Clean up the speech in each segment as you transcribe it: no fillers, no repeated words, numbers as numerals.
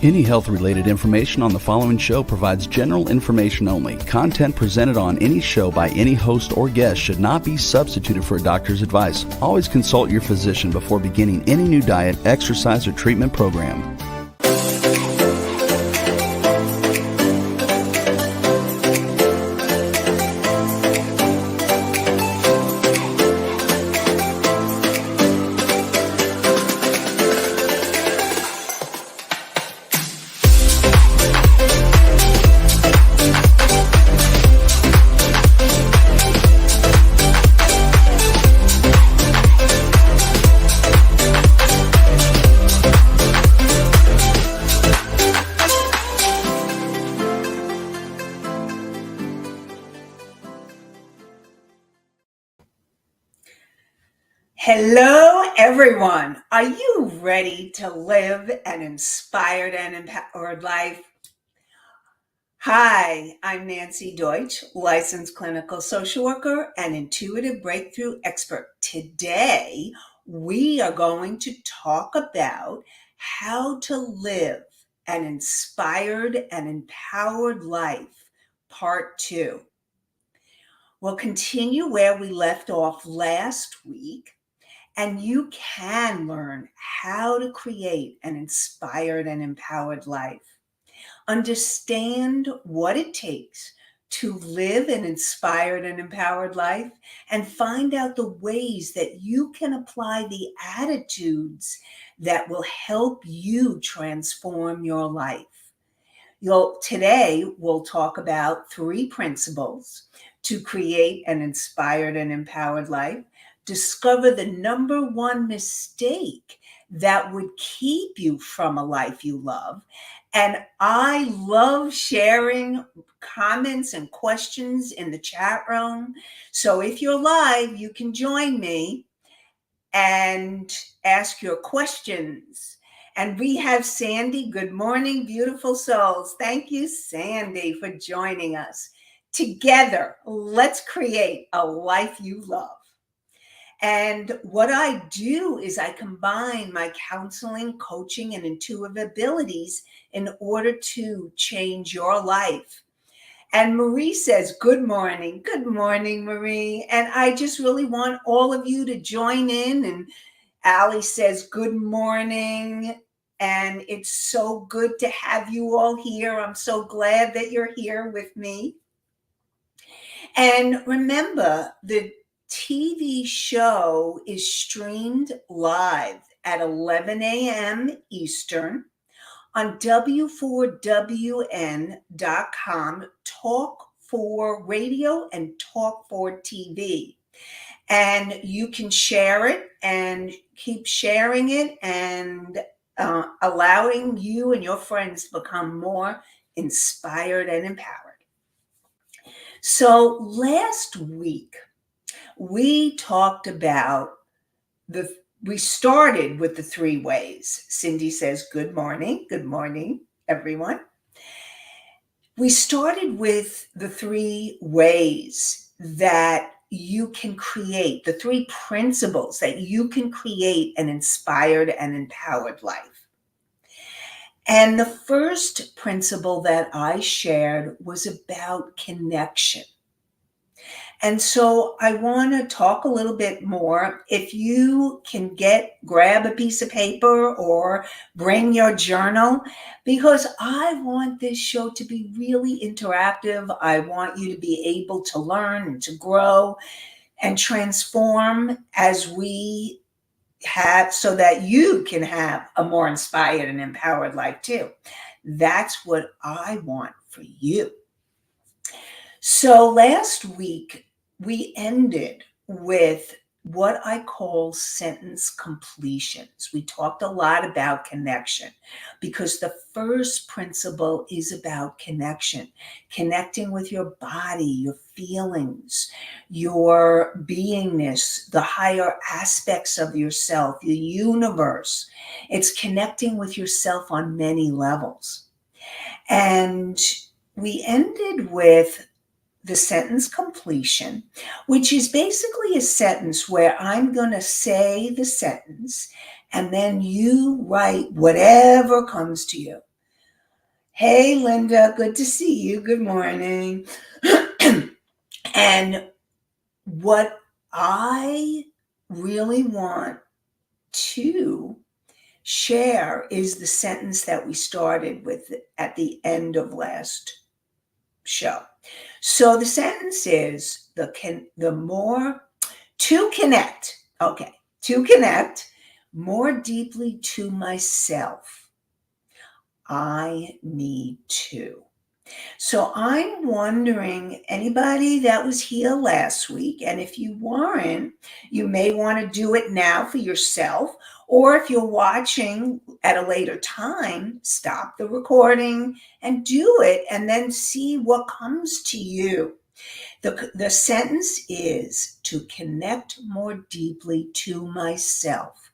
Any health-related information on the following show provides general information only. Content presented on any show by any host or guest should not be substituted for a doctor's advice. Always consult your physician before beginning any new diet, exercise, or treatment program. Hello, everyone. Are you ready to live an inspired and empowered life? Hi, I'm Nancy Deutsch, licensed clinical social worker and intuitive breakthrough expert. Today, we are going to talk about how to live an inspired and empowered life, part 2. We'll continue where we left off last week. And you can learn how to create an inspired and empowered life. Understand what it takes to live an inspired and empowered life, and find out the ways that you can apply the attitudes that will help you transform your life. Today, we'll talk about 3 principles to create an inspired and empowered life. Discover the number 1 mistake that would keep you from a life you love. And I love sharing comments and questions in the chat room. So if you're live, you can join me and ask your questions. And we have Sandy. Good morning, beautiful souls. Thank you, Sandy, for joining us. Together, let's create a life you love. And what I do is I combine my counseling, coaching, and intuitive abilities in order to change your life. And Marie says, good morning. Good morning, Marie. And I just really want all of you to join in. And Allie says, good morning. And it's so good to have you all here. I'm so glad that you're here with me. And remember, the TV show is streamed live at 11 a.m. Eastern on W4WN.com, Talk for Radio and Talk for TV. And you can share it and keep sharing it and allowing you and your friends to become more inspired and empowered. So last week, we talked about we started with the 3 ways. Cindy says, good morning, everyone. We started with the 3 ways that you can create, the 3 principles that you can create an inspired and empowered life. And the first principle that I shared was about connection. And so I want to talk a little bit more. If you can grab a piece of paper or bring your journal, because I want this show to be really interactive. I want you to be able to learn and to grow and transform as we have, so that you can have a more inspired and empowered life too. That's what I want for you. So last week, we ended with what I call sentence completions. We talked a lot about connection because the first principle is about connection, connecting with your body, your feelings, your beingness, the higher aspects of yourself, the universe. It's connecting with yourself on many levels. And we ended with the sentence completion, which is basically a sentence where I'm going to say the sentence and then you write whatever comes to you. Hey, Linda, good to see you. Good morning. And what I really want to share is the sentence that we started with at the end of last show. So the sentence is the more to connect, okay, to connect more deeply to myself, I need to. So I'm wondering, anybody that was here last week, and if you weren't, you may want to do it now for yourself, or if you're watching at a later time, stop the recording and do it, and then see what comes to you. The sentence is to connect more deeply to myself.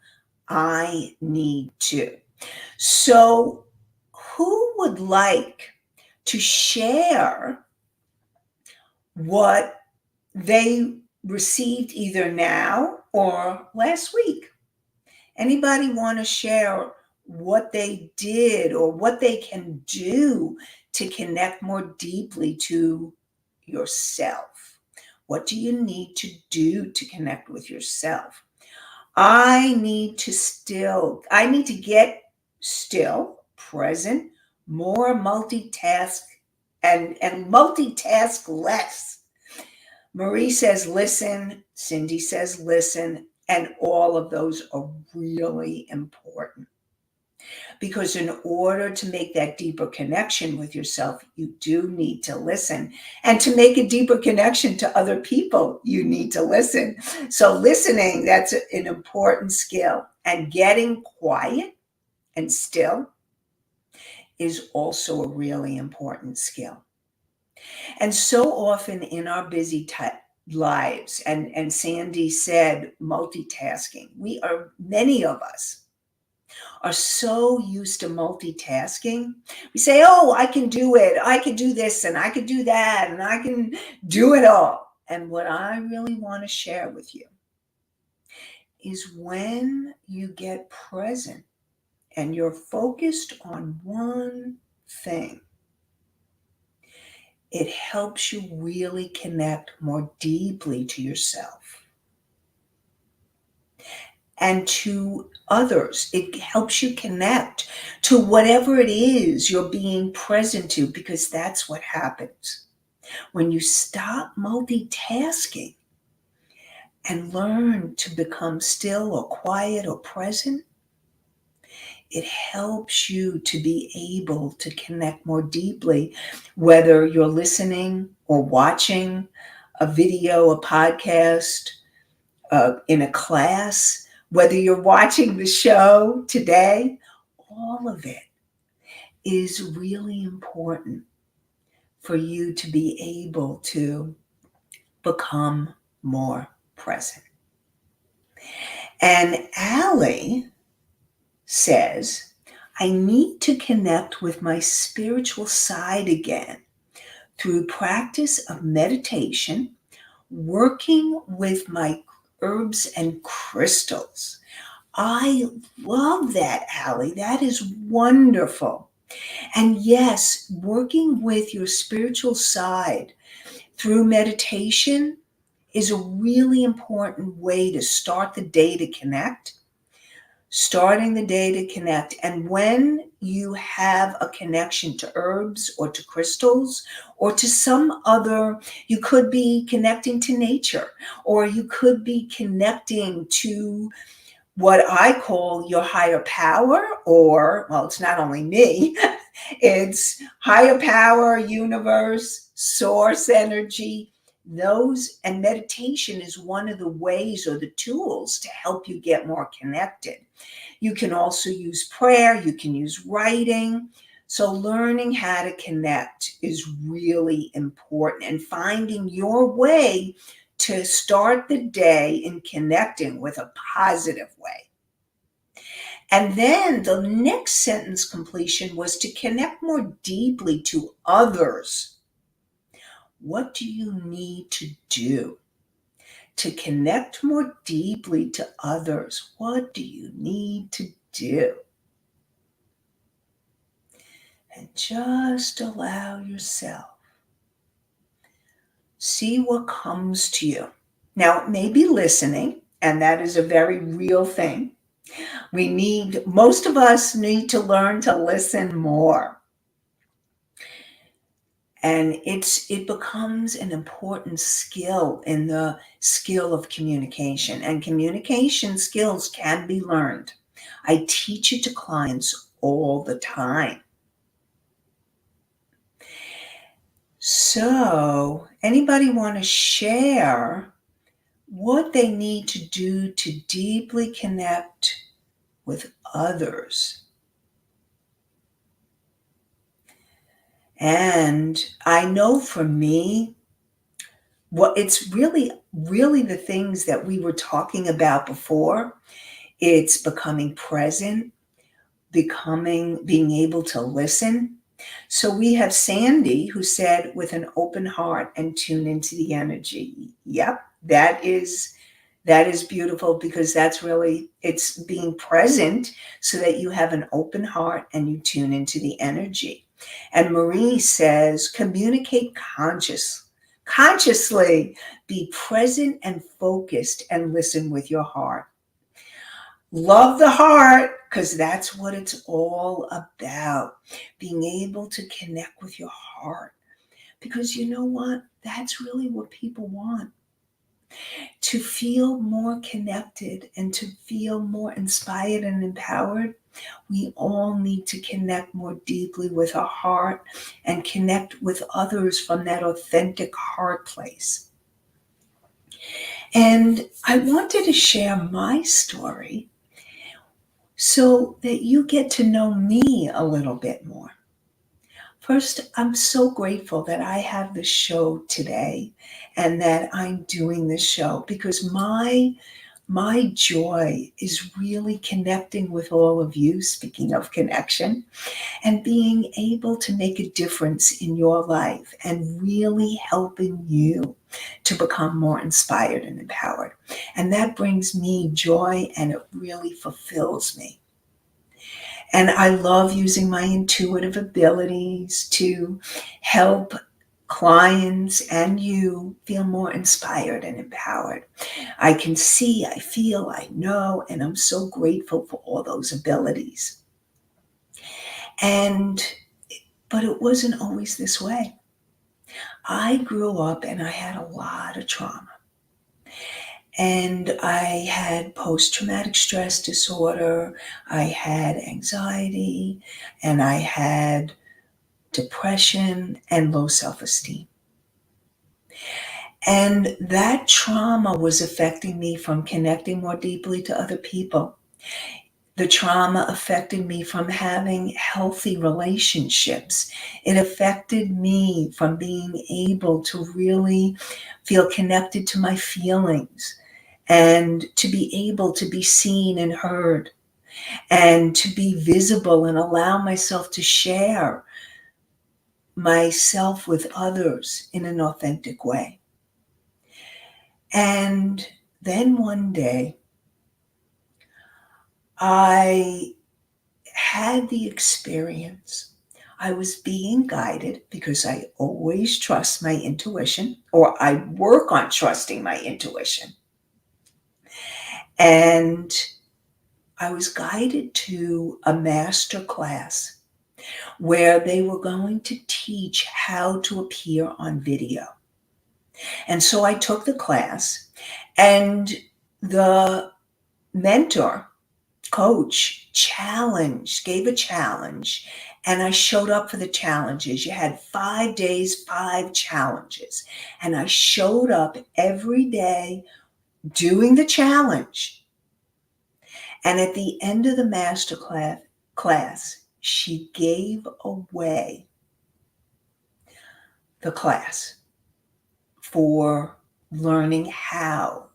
I need to. So, who would like to share what they received either now or last week? Anybody want to share what they did or what they can do to connect more deeply to yourself? What do you need to do to connect with yourself? I need to get still, present, more multitask and multitask less. Marie says listen, Cindy says listen, and all of those are really important. Because in order to make that deeper connection with yourself, you do need to listen. And to make a deeper connection to other people, you need to listen. So listening, that's an important skill. And getting quiet and still is also a really important skill. And so often in our busy lives, and Sandy said multitasking, many of us are so used to multitasking. We say, oh, I can do it. I can do this and I can do that and I can do it all. And what I really want to share with you is when you get present and you're focused on one thing, it helps you really connect more deeply to yourself and to others. It helps you connect to whatever it is you're being present to, because that's what happens. When you stop multitasking and learn to become still or quiet or present, it helps you to be able to connect more deeply, whether you're listening or watching a video, a podcast, in a class, whether you're watching the show today, all of it is really important for you to be able to become more present. And Allie says, I need to connect with my spiritual side again through practice of meditation, working with my herbs and crystals. I love that, Allie. That is wonderful. And yes, working with your spiritual side through meditation is a really important way to start the day to connect. Starting the day to connect. And when you have a connection to herbs or to crystals or to some other, you could be connecting to nature, or you could be connecting to what I call your higher power, or, well, it's not only me, it's higher power, universe, source energy. Those, and meditation is one of the ways or the tools to help you get more connected. You can also use prayer, you can use writing. So learning how to connect is really important, and finding your way to start the day in connecting with a positive way. And then the next sentence completion was to connect more deeply to others. What do you need to do to connect more deeply to others? What do you need to do? And just allow yourself. See what comes to you. Now, it may be listening, and that is a very real thing. Most of us need to learn to listen more. And it becomes an important skill in the skill of communication. And communication skills can be learned. I teach it to clients all the time. So, anybody want to share what they need to do to deeply connect with others? And I know for me, what it's really, really the things that we were talking about before. It's becoming present, being able to listen. So we have Sandy who said, with an open heart and tune into the energy. Yep, that is beautiful, because that's really, it's being present so that you have an open heart and you tune into the energy. And Marie says, communicate consciously, be present and focused, and listen with your heart. Love the heart, because that's what it's all about. Being able to connect with your heart. Because you know what? That's really what people want. To feel more connected and to feel more inspired and empowered, we all need to connect more deeply with our heart and connect with others from that authentic heart place. And I wanted to share my story so that you get to know me a little bit more. First, I'm so grateful that I have this show today and that I'm doing this show, because my joy is really connecting with all of you, speaking of connection, and being able to make a difference in your life and really helping you to become more inspired and empowered. And that brings me joy, and it really fulfills me. And I love using my intuitive abilities to help clients and you feel more inspired and empowered. I can see, I feel, I know, and I'm so grateful for all those abilities. But it wasn't always this way. I grew up and I had a lot of trauma. And I had post-traumatic stress disorder, I had anxiety, and I had depression and low self-esteem. And that trauma was affecting me from connecting more deeply to other people. The trauma affected me from having healthy relationships. It affected me from being able to really feel connected to my feelings and to be able to be seen and heard and to be visible and allow myself to share myself with others in an authentic way. And then one day, I had the experience. I was being guided, because I always trust my intuition, or I work on trusting my intuition. And I was guided to a master class where they were going to teach how to appear on video. And so I took the class, and the mentor, coach, gave a challenge, and I showed up for the challenges. You had 5 days, 5 challenges. And I showed up every day doing the challenge. And at the end of the master class, she gave away the class for learning how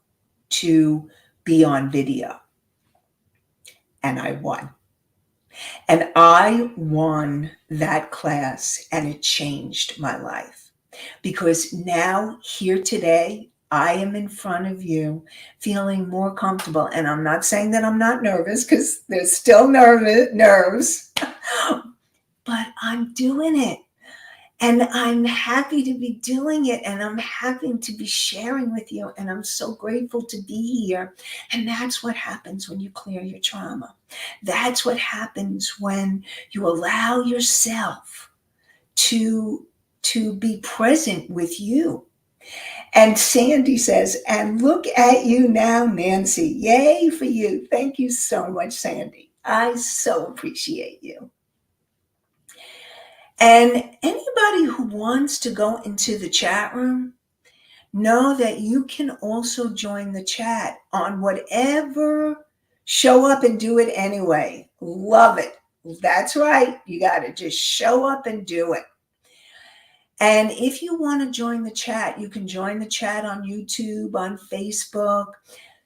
to be on video. And I won. And I won that class, and it changed my life. Because now, here today, I am in front of you feeling more comfortable. And I'm not saying that I'm not nervous, because there's still nerves. but I'm doing it. And I'm happy to be doing it, and I'm happy to be sharing with you, and I'm so grateful to be here. And that's what happens when you clear your trauma. That's what happens when you allow yourself to be present with you. And Sandy says, and look at you now, Nancy. Yay for you. Thank you so much, Sandy. I so appreciate you. And anybody who wants to go into the chat room, know that you can also join the chat on whatever. Show up and do it anyway. Love it. That's right. You got to just show up and do it. And if you want to join the chat, you can join the chat on YouTube, on Facebook.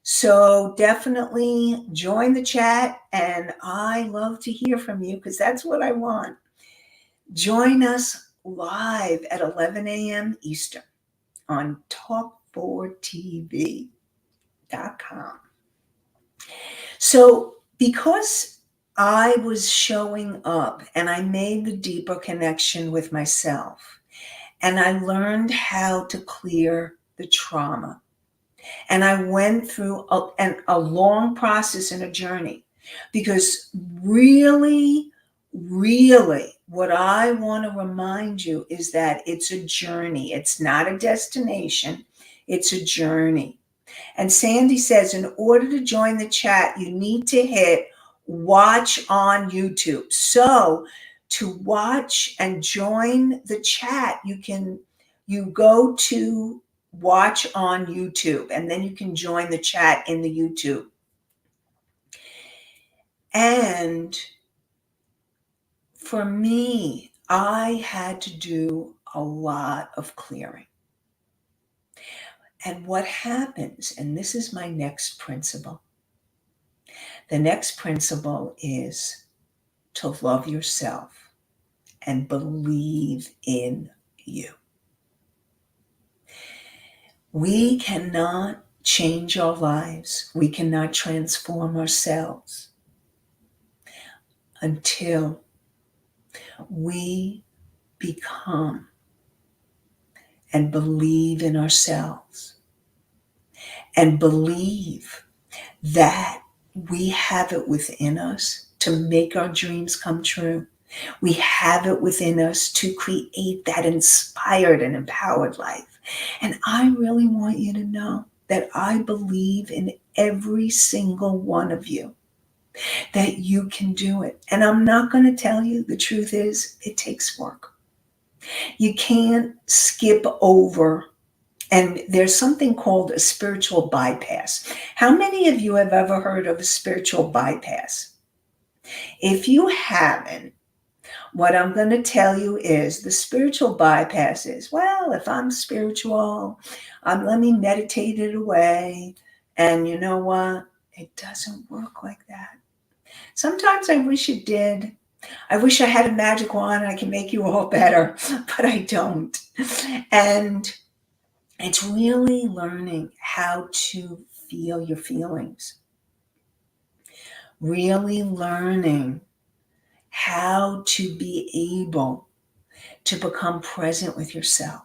So definitely join the chat. And I love to hear from you because that's what I want. Join us live at 11 a.m. Eastern on talk4tv.com. So because I was showing up and I made the deeper connection with myself, and I learned how to clear the trauma, and I went through a long process and a journey, because really, what I want to remind you is that it's a journey. It's not a destination. It's a journey. And Sandy says, in order to join the chat, you need to hit watch on YouTube. So to watch and join the chat, you go to watch on YouTube, and then you can join the chat in the YouTube. And for me, I had to do a lot of clearing. And what happens, and this is my next principle. The next principle is to love yourself and believe in you. We cannot change our lives. We cannot transform ourselves until we become and believe in ourselves and believe that we have it within us to make our dreams come true. We have it within us to create that inspired and empowered life. And I really want you to know that I believe in every single one of you, that you can do it. And I'm not going to tell you, the truth is, it takes work. You can't skip over. And there's something called a spiritual bypass. How many of you have ever heard of a spiritual bypass? If you haven't, what I'm going to tell you is the spiritual bypass is, well, if I'm spiritual, let me meditate it away. And you know what? It doesn't work like that. Sometimes I wish it did. I wish I had a magic wand and I can make you all better, but I don't. And it's really learning how to feel your feelings. Really learning how to be able to become present with yourself.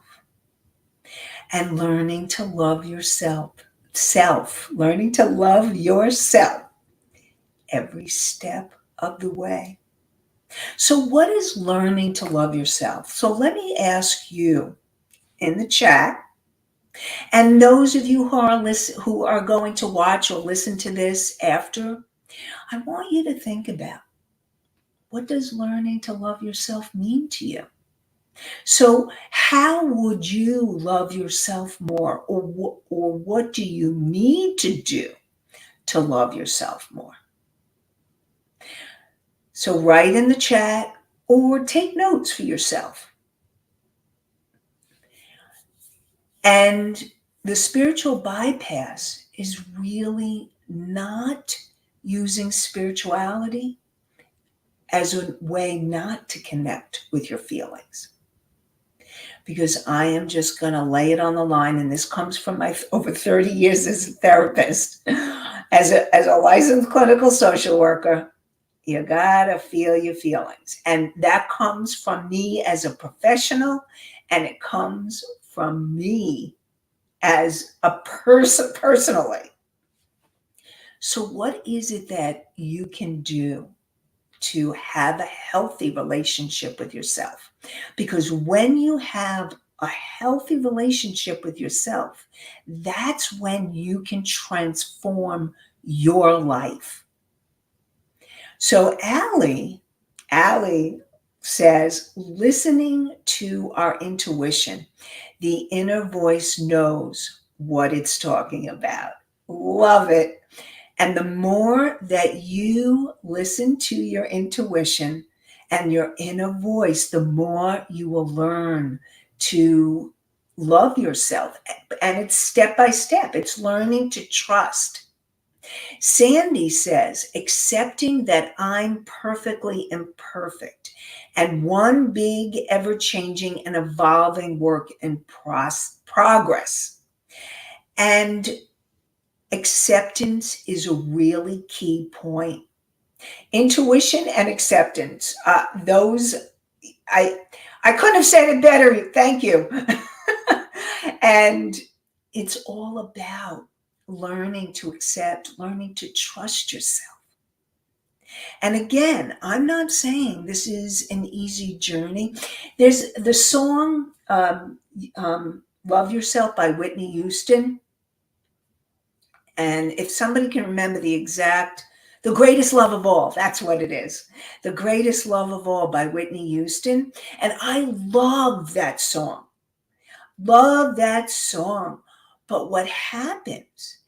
And learning to love yourself. Learning to love yourself every step of the way. So what is learning to love yourself? So let me ask you in the chat, and those of you who are going to watch or listen to this after, I want you to think about, what does learning to love yourself mean to you? So how would you love yourself more, or what do you need to do to love yourself more? So write in the chat or take notes for yourself. And the spiritual bypass is really not using spirituality as a way not to connect with your feelings. Because I am just going to lay it on the line, and this comes from my over 30 years as a therapist, as a licensed clinical social worker. You gotta feel your feelings. And that comes from me as a professional, and it comes from me as a person personally. So, what is it that you can do to have a healthy relationship with yourself? Because when you have a healthy relationship with yourself, that's when you can transform your life. So Allie says, listening to our intuition, the inner voice knows what it's talking about. Love it. And the more that you listen to your intuition and your inner voice, the more you will learn to love yourself. And it's step by step, it's learning to trust. Sandy says, accepting that I'm perfectly imperfect and one big, ever changing, and evolving work in progress. And acceptance is a really key point. Intuition and acceptance, those, I, I couldn't have said it better. Thank you. And it's all about learning to accept, learning to trust yourself. And again, I'm not saying this is an easy journey. There's the song Love Yourself by Whitney Houston. And if somebody can remember The Greatest Love of All, that's what it is. The Greatest Love of All by Whitney Houston. And I love that song. Love that song. But what happens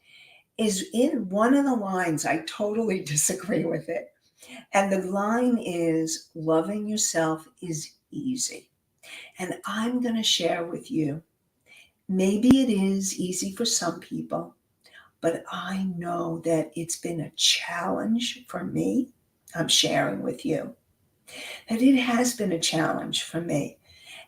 is in one of the lines, I totally disagree with it. And the line is, loving yourself is easy. And I'm going to share with you, maybe it is easy for some people, but I know that it's been a challenge for me. I'm sharing with you that it has been a challenge for me.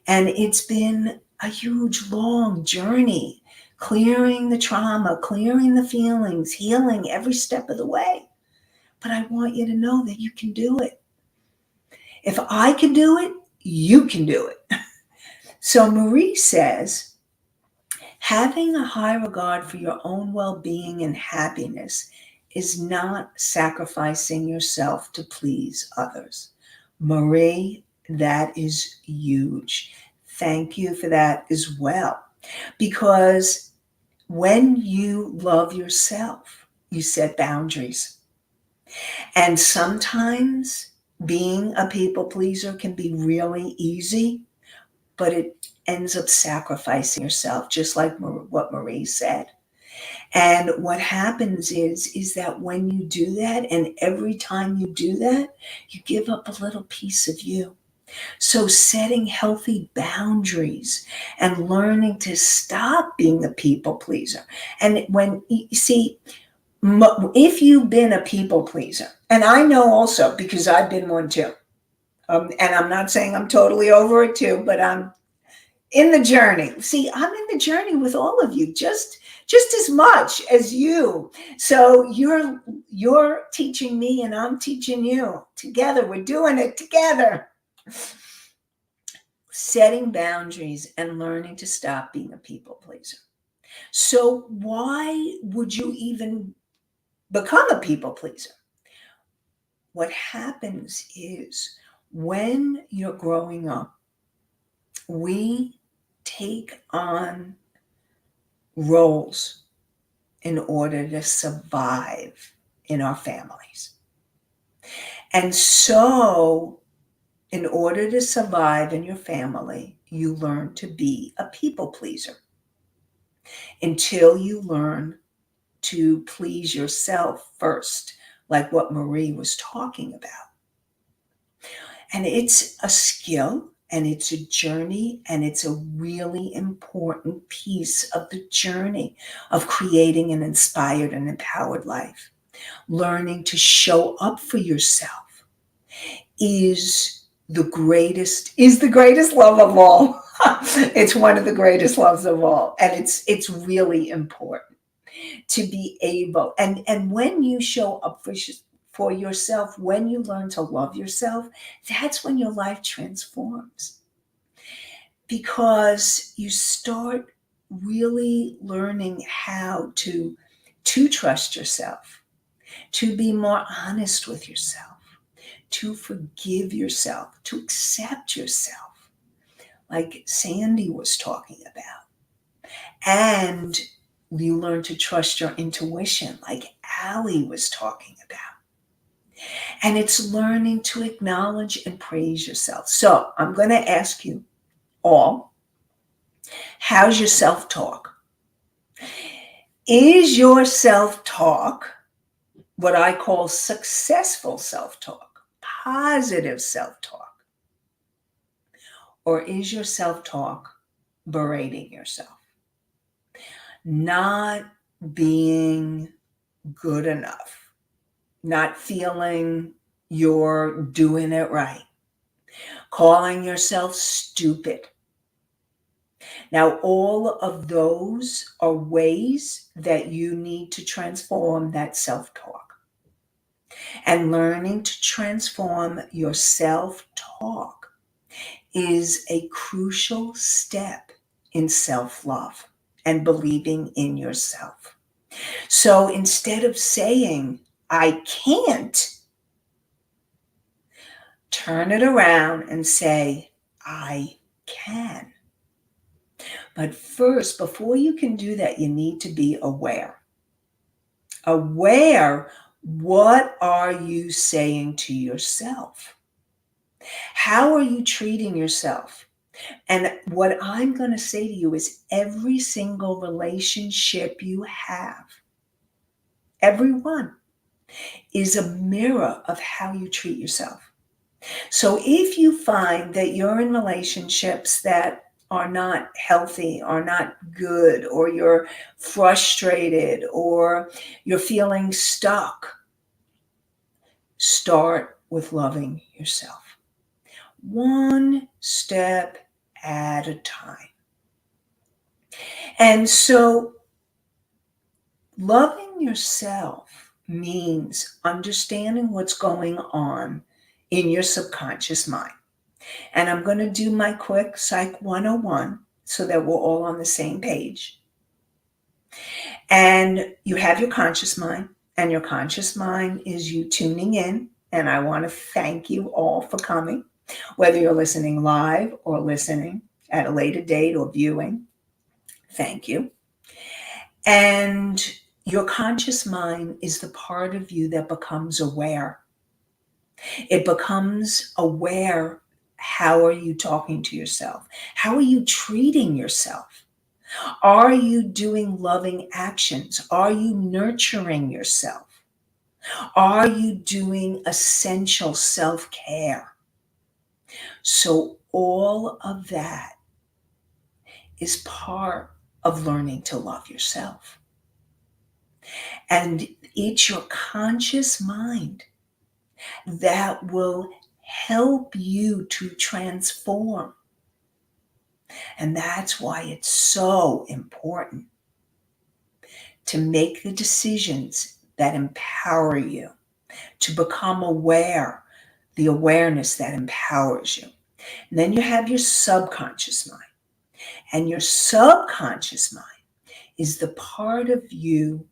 And it's been a huge, long journey, clearing the trauma, clearing the feelings, healing every step of the way. But I want you to know that you can do it. If I can do it, you can do it. So Marie says, having a high regard for your own well-being and happiness is not sacrificing yourself to please others. Marie, that is huge. Thank you for that as well. Because when you love yourself, you set boundaries. And sometimes being a people pleaser can be really easy, but it ends up sacrificing yourself, just like what Marie said. And what happens is that when you do that, and every time you do that, you give up a little piece of you. So setting healthy boundaries and learning to stop being a people pleaser. And when you see, if you've been a people pleaser, and I know also because I've been one too, and I'm not saying I'm totally over it too, but I'm in the journey. See, I'm in the journey with all of you, just as much as you. So you're teaching me and I'm teaching you. Together, we're doing it together. Setting boundaries and learning to stop being a people pleaser. So why would you even become a people pleaser? What happens is when you're growing up, we take on roles in order to survive in our families. And so, in order to survive in your family, you learn to be a people pleaser until you learn to please yourself first, like what Marie was talking about. And it's a skill. And it's a journey, and it's a really important piece of the journey of creating an inspired and empowered life. Learning to show up for yourself is the greatest love of all. It's one of the greatest loves of all. And it's really important to be able, and when you show up for yourself, when you learn to love yourself, that's when your life transforms. Because you start really learning how to trust yourself, to be more honest with yourself, to forgive yourself, to accept yourself, like Sandy was talking about. And you learn to trust your intuition, like Allie was talking about. And it's learning to acknowledge and praise yourself. So I'm going to ask you all, how's your self-talk? Is your self-talk what I call successful self-talk, positive self-talk? Or is your self-talk berating yourself, not being good enough, not feeling you're doing it right, calling yourself stupid? Now, all of those are ways that you need to transform that self-talk. And learning to transform your self-talk is a crucial step in self-love and believing in yourself. So instead of saying, I can't, turn it around and say, I can. But first, before you can do that, you need to be aware. Aware, what are you saying to yourself? How are you treating yourself? And what I'm going to say to you is every single relationship you have, every one, is a mirror of how you treat yourself. So if you find that you're in relationships that are not healthy, are not good, or you're frustrated, or you're feeling stuck, start with loving yourself. One step at a time. And so loving yourself means understanding what's going on in your subconscious mind. And I'm going to do my quick Psych 101 so that we're all on the same page. And you have your conscious mind, and your conscious mind is you tuning in. And I want to thank you all for coming, whether you're listening live or listening at a later date or viewing. Thank you. And your conscious mind is the part of you that becomes aware. It becomes aware. How are you talking to yourself? How are you treating yourself? Are you doing loving actions? Are you nurturing yourself? Are you doing essential self-care? So all of that is part of learning to love yourself. And it's your conscious mind that will help you to transform. And that's why it's so important to make the decisions that empower you, to become aware, the awareness that empowers you. And then you have your subconscious mind. And your subconscious mind is the part of you,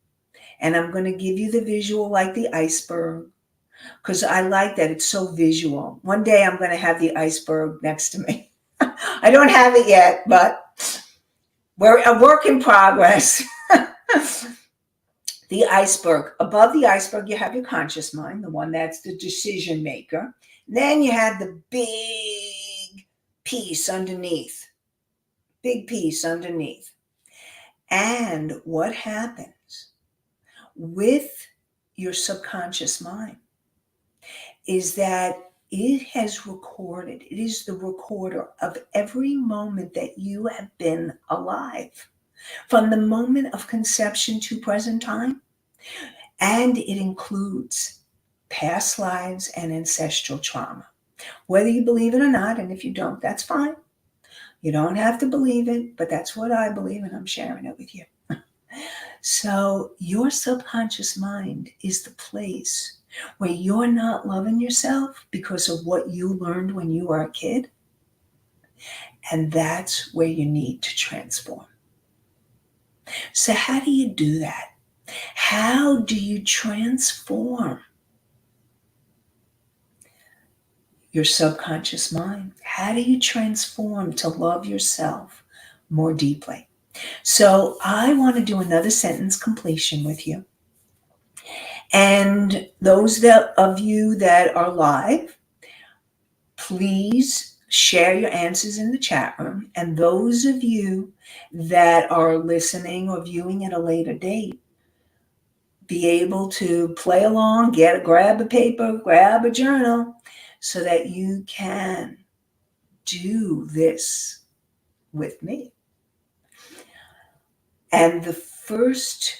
and I'm going to give you the visual like the iceberg, because I like that it's so visual. One day I'm going to have the iceberg next to me. I don't have it yet, but we're a work in progress. The iceberg. Above the iceberg, you have your conscious mind, the one that's the decision maker. Then you have the big piece underneath. Big piece underneath. And what happens with your subconscious mind is that it has recorded, it is the recorder of every moment that you have been alive, from the moment of conception to present time. And it includes past lives and ancestral trauma. Whether you believe it or not, and if you don't, that's fine. You don't have to believe it, but that's what I believe, and I'm sharing it with you. So your subconscious mind is the place where you're not loving yourself because of what you learned when you were a kid. And that's where you need to transform. So, how do you do that? How do you transform your subconscious mind? How do you transform to love yourself more deeply? So, I want to do another sentence completion with you. And those of you that are live, please share your answers in the chat room. And those of you that are listening or viewing at a later date, be able to play along, grab a paper, grab a journal, so that you can do this with me. And the first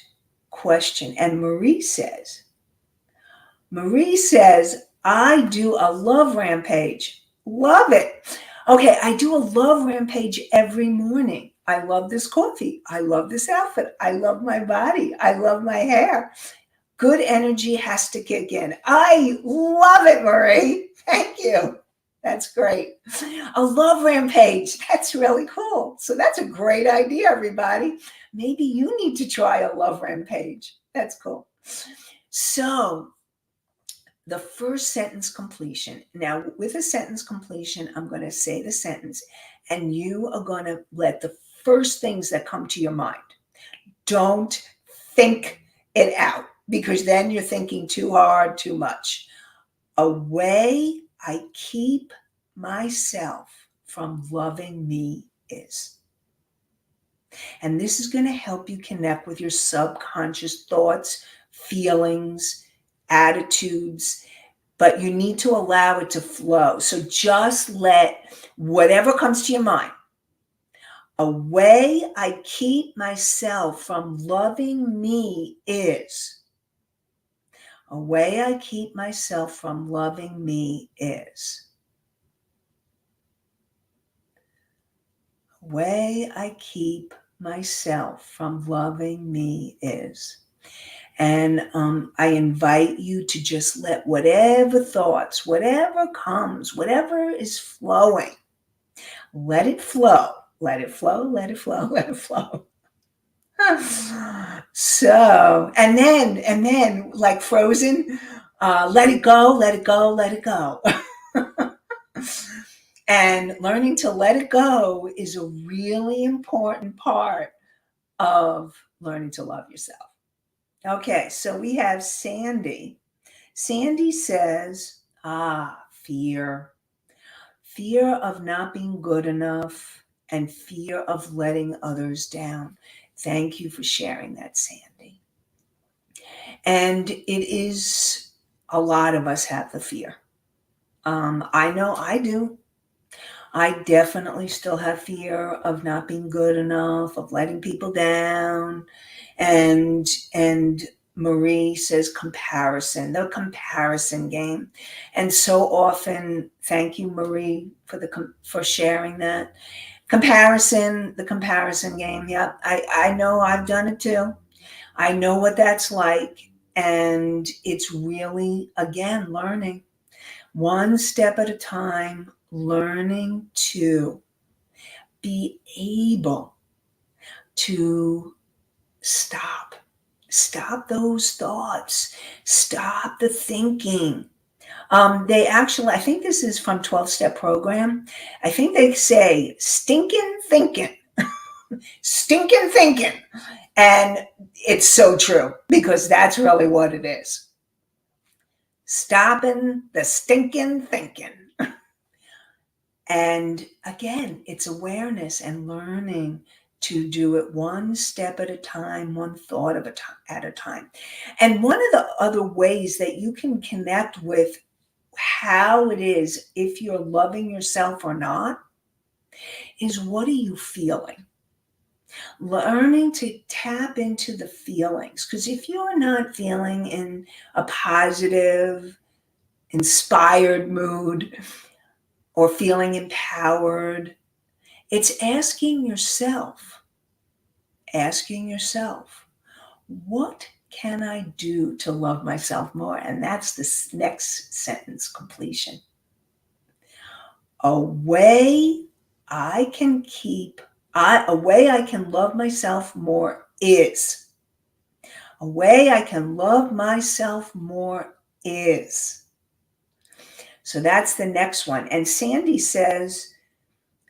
question, and Marie says, I do a love rampage. Love it. Okay, I do a love rampage every morning. I love this coffee. I love this outfit. I love my body. I love my hair. Good energy has to kick in. I love it, Marie. Thank you. That's great. A love rampage. That's really cool. So that's a great idea, everybody. Maybe you need to try a love rampage. That's cool. So the first sentence completion. Now, with a sentence completion, I'm going to say the sentence, and you are going to let the first things that come to your mind. Don't think it out, because then you're thinking too hard, too much. A way I keep myself from loving me is. And this is going to help you connect with your subconscious thoughts, feelings, attitudes, but you need to allow it to flow. So just let whatever comes to your mind. A way I keep myself from loving me is. A way I keep myself from loving me is. A way I keep myself from loving me is. And I invite you to just let whatever thoughts, whatever comes, whatever is flowing, let it flow. Let it flow, let it flow, let it flow. So, and then like Frozen, let it go, let it go, let it go. And learning to let it go is a really important part of learning to love yourself. Okay, so we have Sandy. Sandy says, fear. Fear of not being good enough and fear of letting others down. Thank you for sharing that, Sandy. And it is, a lot of us have the fear. I know I do. I definitely still have fear of not being good enough, of letting people down. And Marie says comparison, the comparison game. And so often, thank you, Marie, for sharing that. Comparison, the comparison game. Yep, I know I've done it too. I know what that's like. And it's really, again, learning. One step at a time, learning to be able to stop those thoughts, stop the thinking. They actually, I think this is from 12-step program. I think they say stinking thinking, stinking thinking. And it's so true, because that's really what it is. Stopping the stinking thinking. And again, it's awareness and learning to do it one step at a time, one thought at a time. And one of the other ways that you can connect with how it is, if you're loving yourself or not, is what are you feeling? Learning to tap into the feelings. Because if you're not feeling in a positive, inspired mood or feeling empowered, it's asking yourself, what can I do to love myself more? And that's the next sentence completion. A way I can love myself more is. A way I can love myself more is. So that's the next one. And Sandy says,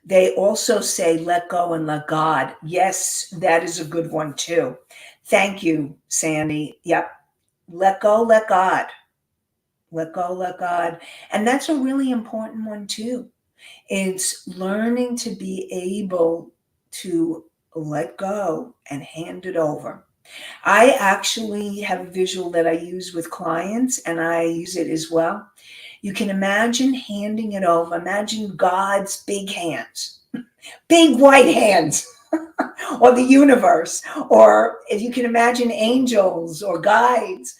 they also say, let go and let God. Yes, that is a good one too. Thank you, Sandy. Yep. Let go, let God. Let go, let God. And that's a really important one too. It's learning to be able to let go and hand it over. I actually have a visual that I use with clients, and I use it as well. You can imagine handing it over. Imagine God's big hands, big white hands, or the universe, or if you can imagine angels or guides.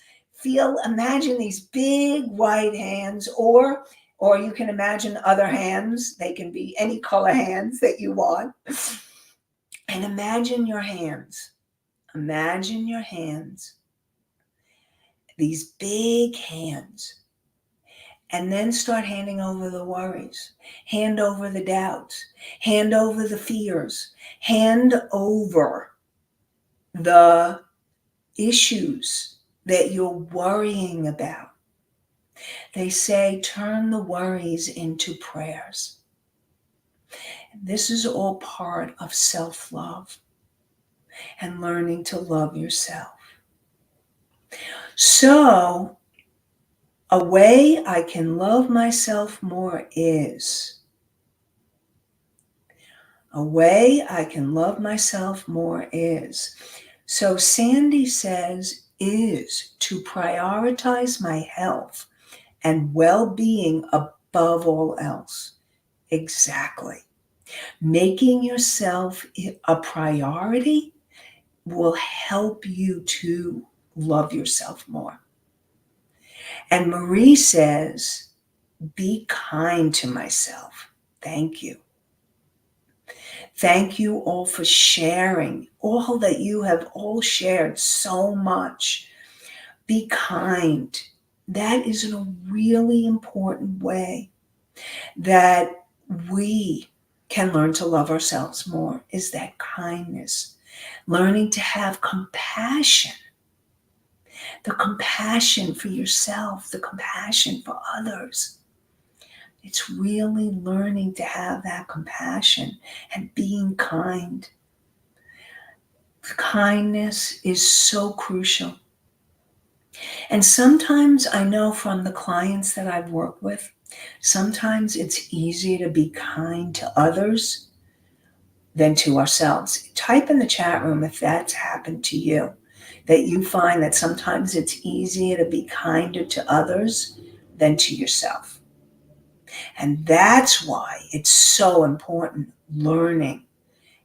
Imagine these big white hands, or you can imagine other hands. They can be any color hands that you want. And imagine your hands. Imagine your hands, these big hands. And then start handing over the worries, hand over the doubts, hand over the fears, hand over the issues that you're worrying about. They say, turn the worries into prayers. This is all part of self-love and learning to love yourself. So, a way I can love myself more is. A way I can love myself more is. So Sandy says is to prioritize my health and well-being above all else. Exactly. Making yourself a priority will help you to love yourself more. And Marie says, be kind to myself. Thank you. Thank you all for sharing, all that you have all shared so much. Be kind. That is a really important way that we can learn to love ourselves more, is that kindness. Learning to have compassion. The compassion for yourself, the compassion for others. It's really learning to have that compassion and being kind. Kindness is so crucial. And sometimes I know from the clients that I've worked with, sometimes it's easier to be kind to others than to ourselves. Type in the chat room if that's happened to you, that you find that sometimes it's easier to be kinder to others than to yourself. And that's why it's so important learning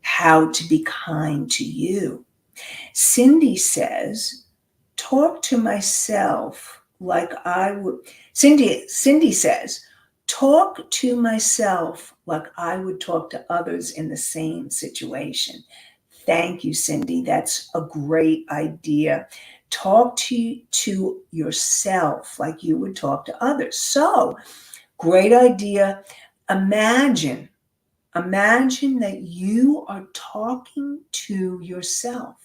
how to be kind to you. Cindy says, talk to myself like I would. Cindy says, talk to myself like I would talk to others in the same situation. Thank you, Cindy. That's a great idea. Talk to yourself like you would talk to others. So, great idea. Imagine that you are talking to yourself.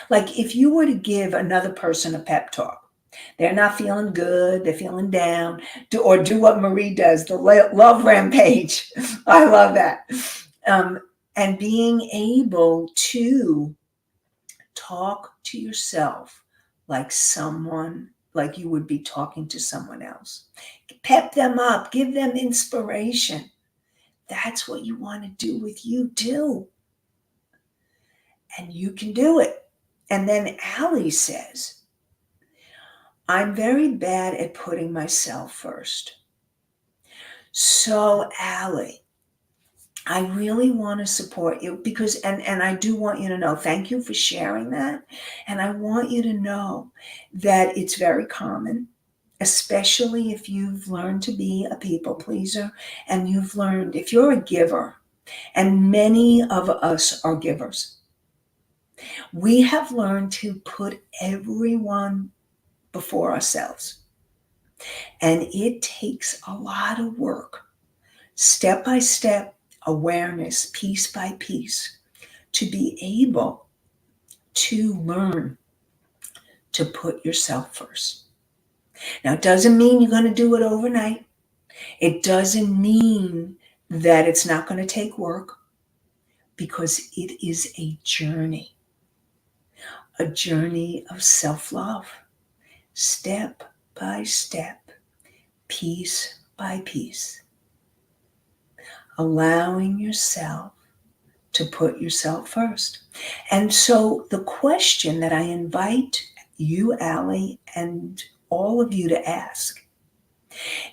Like if you were to give another person a pep talk, they're not feeling good, they're feeling down, do what Marie does, the love rampage. I love that. And being able to talk to yourself like you would be talking to someone else. Pep them up, give them inspiration. That's what you want to do with you. Do. And you can do it. And then Allie says, I'm very bad at putting myself first. So Allie, I really want to support you because, and I do want you to know, thank you for sharing that. And I want you to know that it's very common, especially if you've learned to be a people pleaser and you've learned, if you're a giver, and many of us are givers, We have learned to put everyone before ourselves. And it takes a lot of work, step by step, awareness, piece by piece, to be able to learn to put yourself first. Now, it doesn't mean you're going to do it overnight. It doesn't mean that it's not going to take work, because it is a journey of self-love, step by step, piece by piece, allowing yourself to put yourself first. And so the question that I invite you, Allie, and all of you to ask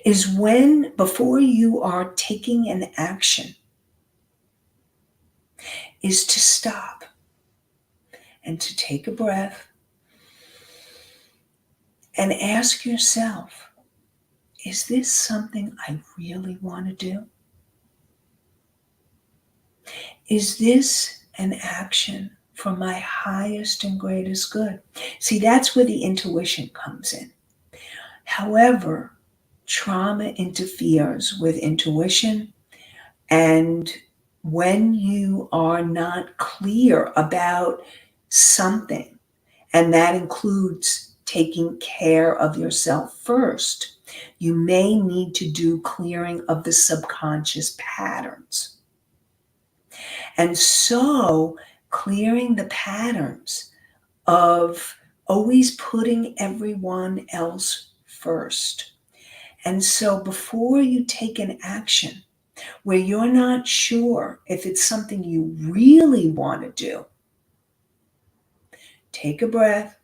is, when, before you are taking an action, is to stop and to take a breath and ask yourself, is this something I really want to do? Is this an action for my highest and greatest good? See, that's where the intuition comes in. However, trauma interferes with intuition, and when you are not clear about something, and that includes taking care of yourself first, you may need to do clearing of the subconscious patterns. And so clearing the patterns of always putting everyone else first. And so before you take an action where you're not sure if it's something you really want to do, take a breath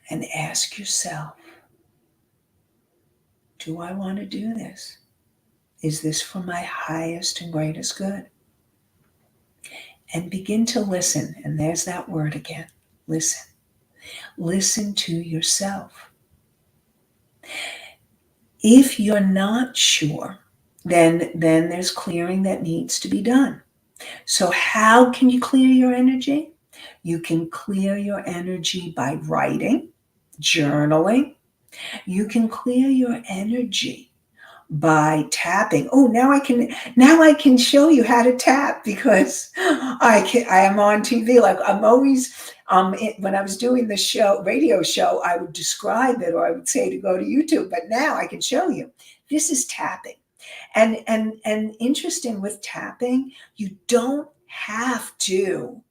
and ask yourself, do I want to do this? Is this for my highest and greatest good? And begin to listen. And there's that word again, listen. Listen to yourself. If you're not sure, then there's clearing that needs to be done. So how can you clear your energy? You can clear your energy by writing, journaling. You can clear your energy by tapping. Oh, now I can show you how to tap, because I am on TV. Like, I'm always when I was doing the radio show, I would describe it, or I would say to go to YouTube, but now I can show you. This is tapping. And interesting with tapping, you don't have to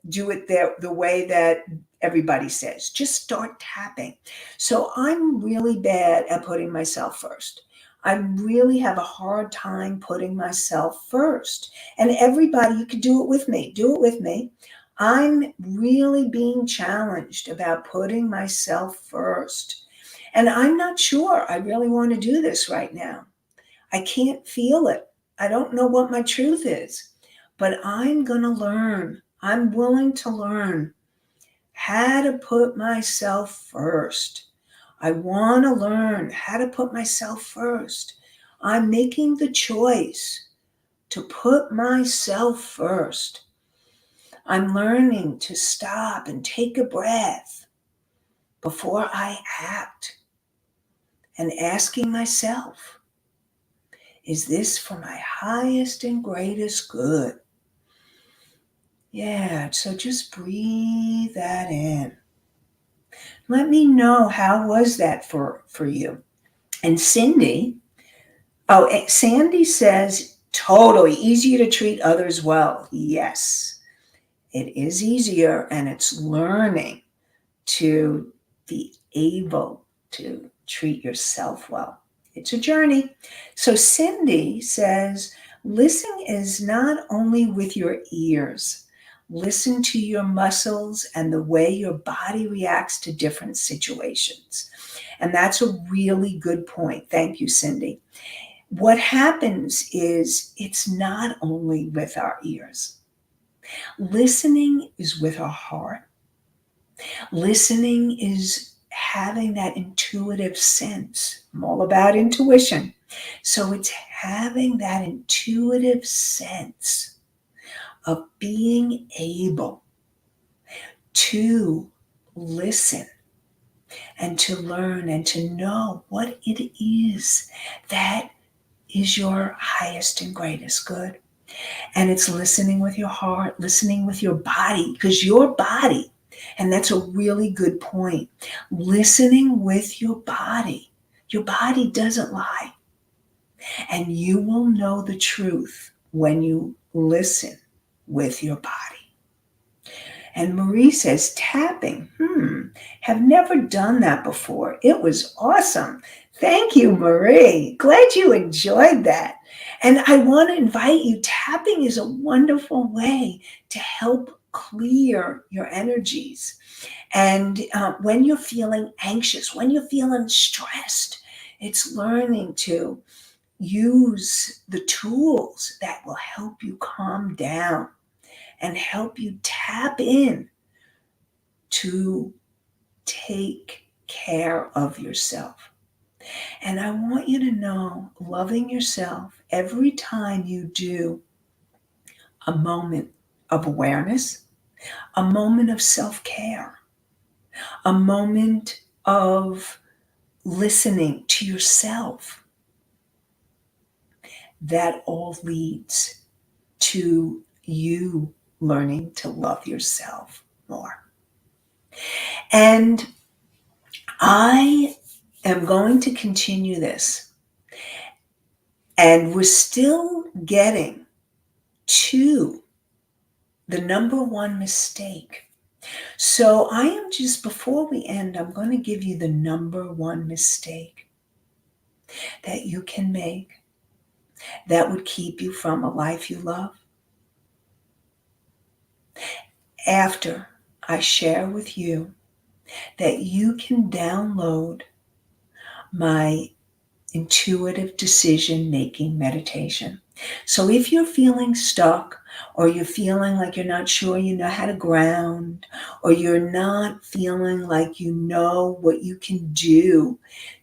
do it the way that everybody says. Just start tapping. So I'm really bad at putting myself first. I really have a hard time putting myself first. And everybody, you can do it with me. Do it with me. I'm really being challenged about putting myself first. And I'm not sure I really want to do this right now. I can't feel it. I don't know what my truth is, but I'm going to learn. I'm willing to learn how to put myself first. I want to learn how to put myself first. I'm making the choice to put myself first. I'm learning to stop and take a breath before I act, and asking myself, is this for my highest and greatest good? Yeah, so just breathe that in. Let me know, how was that for you? And Sandy says, totally easier to treat others well. Yes, it is easier, and it's learning to be able to treat yourself well. It's a journey. So Cindy says, listen is not only with your ears. Listen to your muscles and the way your body reacts to different situations. And that's a really good point. Thank you, Cindy. What happens is, it's not only with our ears. Listening is with our heart. Listening is having that intuitive sense. I'm all about intuition. So it's having that intuitive sense of being able to listen and to learn and to know what it is that is your highest and greatest good. And it's listening with your heart, listening with your body, because your body, and that's a really good point, listening with your body doesn't lie. And you will know the truth when you listen with your body. And Marie says, tapping. Have never done that before. It was awesome. Thank you, Marie. Glad you enjoyed that. And I want to invite you, tapping is a wonderful way to help clear your energies. And when you're feeling anxious, when you're feeling stressed, it's learning to use the tools that will help you calm down and help you tap in to take care of yourself. And I want you to know, loving yourself, every time you do a moment of awareness, a moment of self-care, a moment of listening to yourself, that all leads to you learning to love yourself more. And I am going to continue this. And we're still getting to the number one mistake. So I am just, before we end, I'm going to give you the number one mistake that you can make that would keep you from a life you love. After I share with you that you can download my intuitive decision-making meditation. So if you're feeling stuck, or you're feeling like you're not sure you know how to ground, or you're not feeling like you know what you can do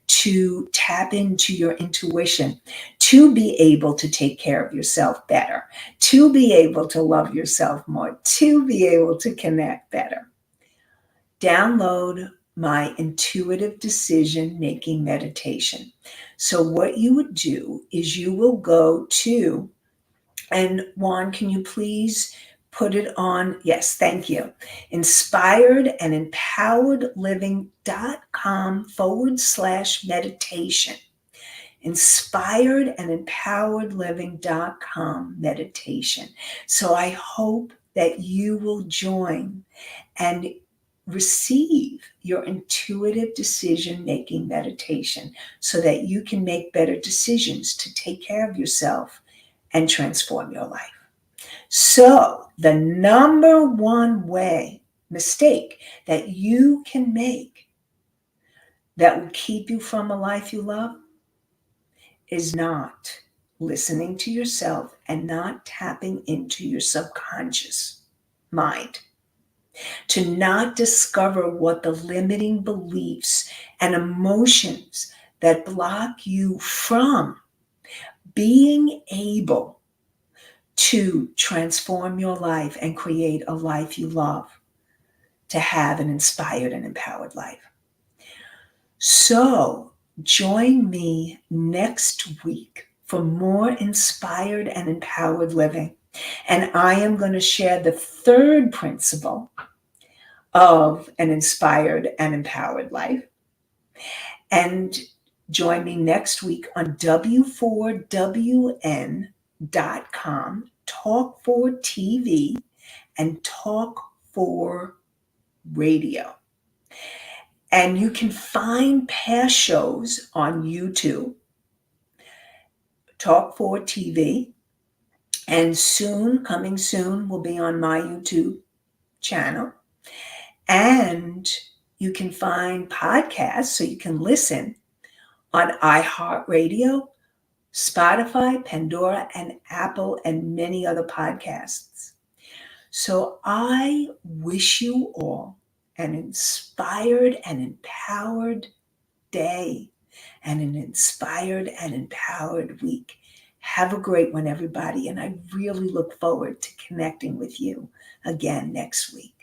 to tap into your intuition, to be able to take care of yourself better, to be able to love yourself more, to be able to connect better, download my intuitive decision-making meditation. So what you would do is you will go to, and Juan, can you please put it on? Yes, thank you. inspiredandempoweredliving.com/meditation. inspiredandempoweredliving.com meditation. So I hope that you will join and receive your intuitive decision-making meditation so that you can make better decisions to take care of yourself and transform your life. So the number one mistake that you can make that will keep you from a life you love is not listening to yourself and not tapping into your subconscious mind, to not discover what the limiting beliefs and emotions that block you from being able to transform your life and create a life you love, to have an inspired and empowered life. So join me next week for more inspired and empowered living. And I am going to share the third principle of an inspired and empowered life. And join me next week on W4WN.com, Talk for TV, and Talk for Radio. And you can find past shows on YouTube, Talk for TV, and coming soon, will be on my YouTube channel. And you can find podcasts so you can listen on iHeartRadio, Spotify, Pandora, and Apple, and many other podcasts. So I wish you all an inspired and empowered day and an inspired and empowered week. Have a great one, everybody, and I really look forward to connecting with you again next week.